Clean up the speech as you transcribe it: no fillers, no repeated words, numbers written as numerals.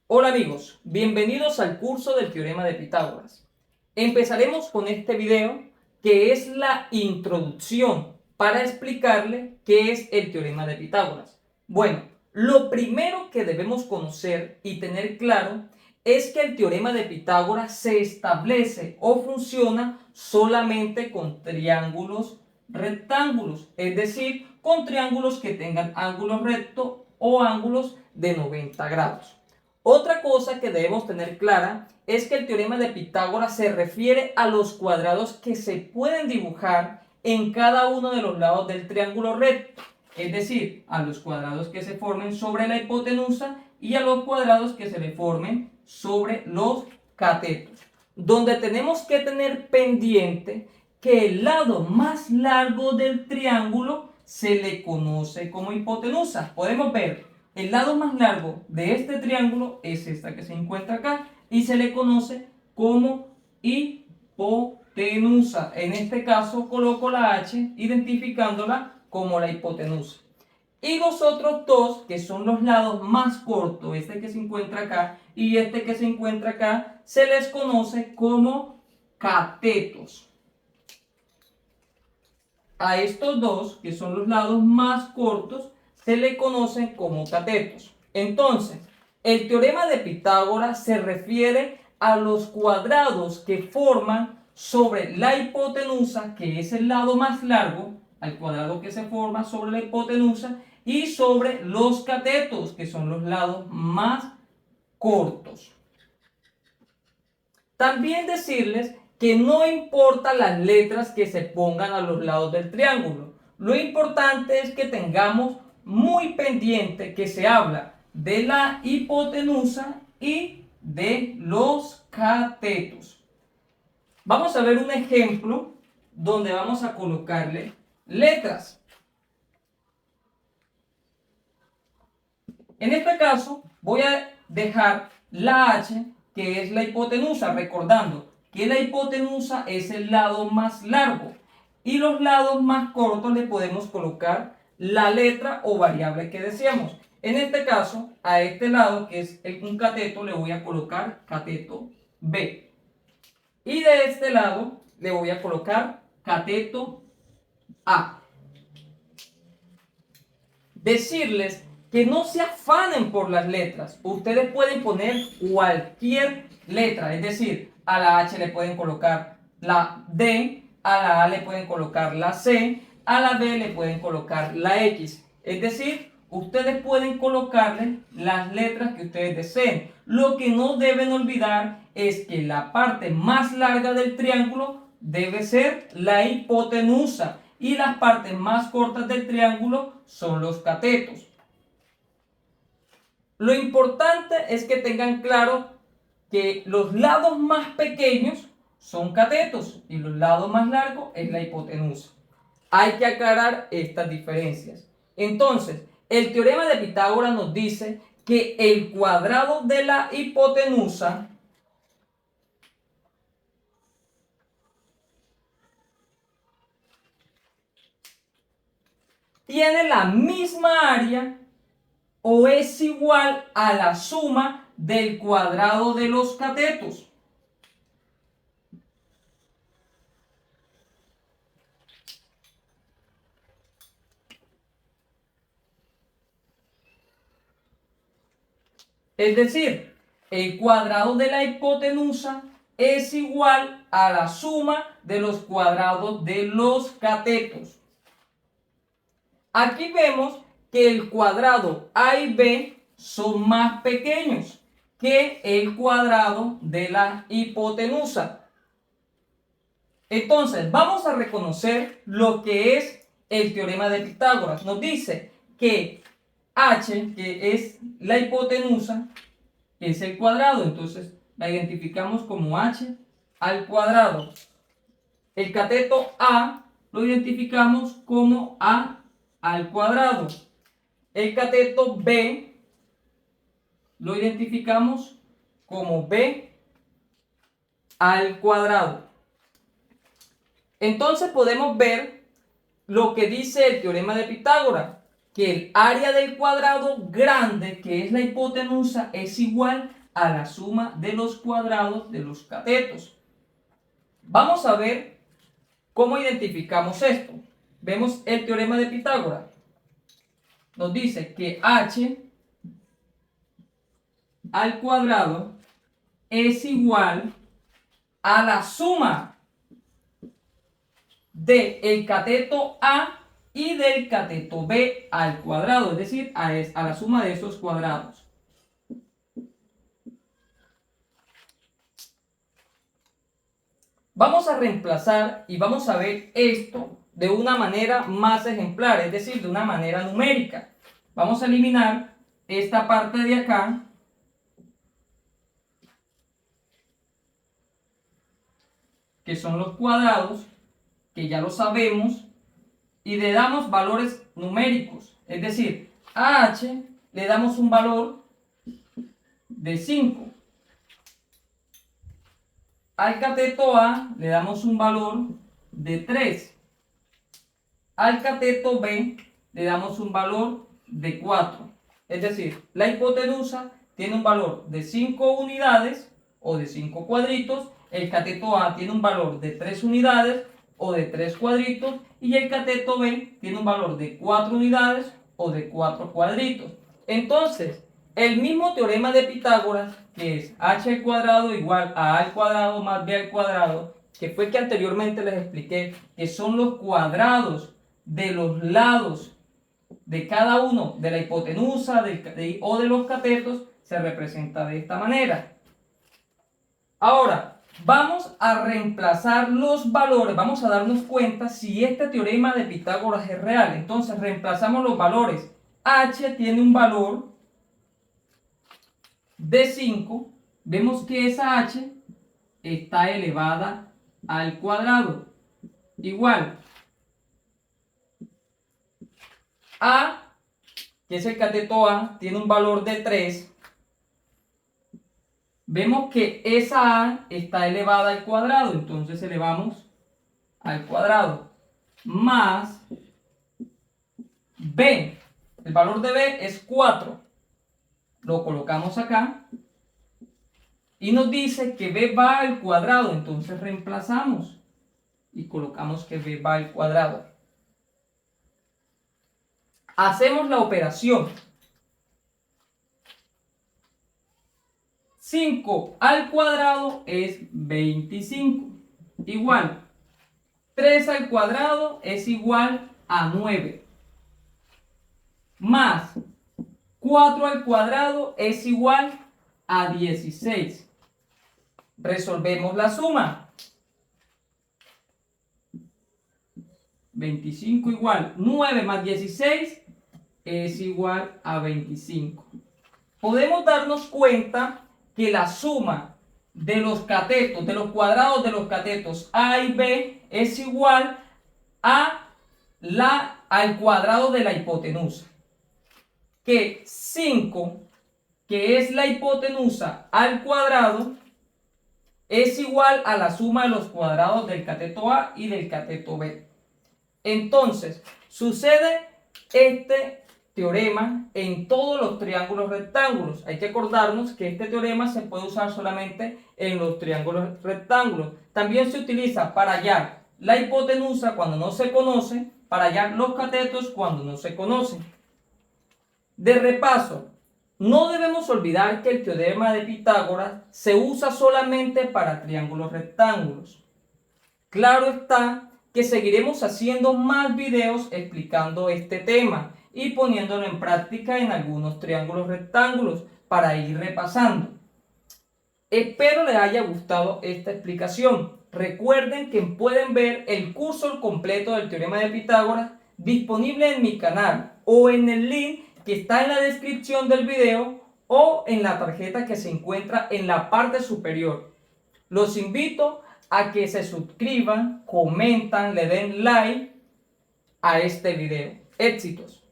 Hola amigos, bienvenidos al curso del Teorema de Pitágoras. Empezaremos con este video que es la introducción para explicarle qué es el Teorema de Pitágoras. Bueno, lo primero que debemos conocer y tener claro es que el Teorema de Pitágoras se establece o funciona solamente con triángulos rectángulos, es decir, con triángulos que tengan ángulos rectos o ángulos de 90 grados. Otra cosa que debemos tener clara es que el teorema de Pitágoras se refiere a los cuadrados que se pueden dibujar en cada uno de los lados del triángulo recto, es decir, a los cuadrados que se formen sobre la hipotenusa y a los cuadrados que se le formen sobre los catetos, donde tenemos que tener pendiente que el lado más largo del triángulo se le conoce como hipotenusa. Podemos ver, el lado más largo de este triángulo es esta que se encuentra acá y se le conoce como hipotenusa. En este caso coloco la H identificándola como la hipotenusa. Y los otros dos, que son los lados más cortos, este que se encuentra acá y este que se encuentra acá, se les conoce como catetos. A estos dos, que son los lados más cortos, se le conocen como catetos. Entonces, el teorema de Pitágoras se refiere a los cuadrados que forman sobre la hipotenusa, que es el lado más largo, al cuadrado que se forma sobre la hipotenusa, y sobre los catetos, que son los lados más cortos. También decirles que no importa las letras que se pongan a los lados del triángulo. Lo importante es que tengamos muy pendiente que se habla de la hipotenusa y de los catetos. Vamos a ver un ejemplo donde vamos a colocarle letras. En este caso voy a dejar la H, que es la hipotenusa, recordando que la hipotenusa es el lado más largo y los lados más cortos le podemos colocar la letra o variable que deseamos. En este caso, a este lado, que es un cateto, le voy a colocar cateto B. Y de este lado le voy a colocar cateto A. Decirles que no se afanen por las letras. Ustedes pueden poner cualquier letra, es decir, a la H le pueden colocar la D, a la A le pueden colocar la C, a la B le pueden colocar la X. Es decir, ustedes pueden colocarle las letras que ustedes deseen. Lo que no deben olvidar es que la parte más larga del triángulo debe ser la hipotenusa y las partes más cortas del triángulo son los catetos. Lo importante es que tengan claro que los lados más pequeños son catetos y los lados más largos es la hipotenusa. Hay que aclarar estas diferencias. Entonces, el teorema de Pitágoras nos dice que el cuadrado de la hipotenusa tiene la misma área o es igual a la suma del cuadrado de los catetos. Es decir, el cuadrado de la hipotenusa es igual a la suma de los cuadrados de los catetos. Aquí vemos que el cuadrado A y B son más pequeños que el cuadrado de la hipotenusa. Entonces, vamos a reconocer lo que es el teorema de Pitágoras. Nos dice que H, que es la hipotenusa, es el cuadrado. Entonces, la identificamos como H al cuadrado. El cateto A lo identificamos como A al cuadrado. El cateto B lo identificamos como B al cuadrado. Entonces podemos ver lo que dice el teorema de Pitágoras, que el área del cuadrado grande, que es la hipotenusa, es igual a la suma de los cuadrados de los catetos. Vamos a ver cómo identificamos esto. Vemos el teorema de Pitágoras. Nos dice que h al cuadrado es igual a la suma del cateto A y del cateto B al cuadrado, es decir, a la suma de esos cuadrados. Vamos a reemplazar y vamos a ver esto de una manera más ejemplar, es decir, de una manera numérica. Vamos a eliminar esta parte de acá, que son los cuadrados, que ya lo sabemos, y le damos valores numéricos, es decir, a h le damos un valor de 5, al cateto A le damos un valor de 3, al cateto B le damos un valor de 4, es decir, la hipotenusa tiene un valor de 5 unidades o de 5 cuadritos, el cateto A tiene un valor de 3 unidades o de 3 cuadritos y el cateto B tiene un valor de 4 unidades o de 4 cuadritos. Entonces, el mismo teorema de Pitágoras, que es h al cuadrado igual a al cuadrado más b al cuadrado, que fue que anteriormente les expliqué, que son los cuadrados de los lados de cada uno de la hipotenusa o de los catetos, se representa de esta manera. Ahora, vamos a reemplazar los valores, vamos a darnos cuenta si este teorema de Pitágoras es real. Entonces, reemplazamos los valores. H tiene un valor de 5, vemos que esa h está elevada al cuadrado, igual a, que es el cateto A, tiene un valor de 3, vemos que esa a está elevada al cuadrado, entonces elevamos al cuadrado, más b, el valor de b es 4, lo colocamos acá, y nos dice que b va al cuadrado, entonces reemplazamos y colocamos que b va al cuadrado. Hacemos la operación. 5 al cuadrado es 25, igual 3 al cuadrado es igual a 9, más 4 al cuadrado es igual a 16. Resolvemos la suma. 25 igual 9 más 16 es igual a 25. Podemos darnos cuenta que la suma de los catetos, de los cuadrados de los catetos A y B es igual al cuadrado de la hipotenusa. Que 5, que es la hipotenusa al cuadrado, es igual a la suma de los cuadrados del cateto A y del cateto B. Entonces, sucede este teorema en todos los triángulos rectángulos. Hay que acordarnos que este teorema se puede usar solamente en los triángulos rectángulos. También se utiliza para hallar la hipotenusa cuando no se conoce, para hallar los catetos cuando no se conocen. De repaso, no debemos olvidar que el teorema de Pitágoras se usa solamente para triángulos rectángulos. Claro está que seguiremos haciendo más videos explicando este tema y poniéndolo en práctica en algunos triángulos rectángulos para ir repasando. Espero les haya gustado esta explicación. Recuerden que pueden ver el curso completo del teorema de Pitágoras disponible en mi canal o en el link que está en la descripción del video o en la tarjeta que se encuentra en la parte superior. Los invito a que se suscriban, comentan, le den like a este video. Éxitos.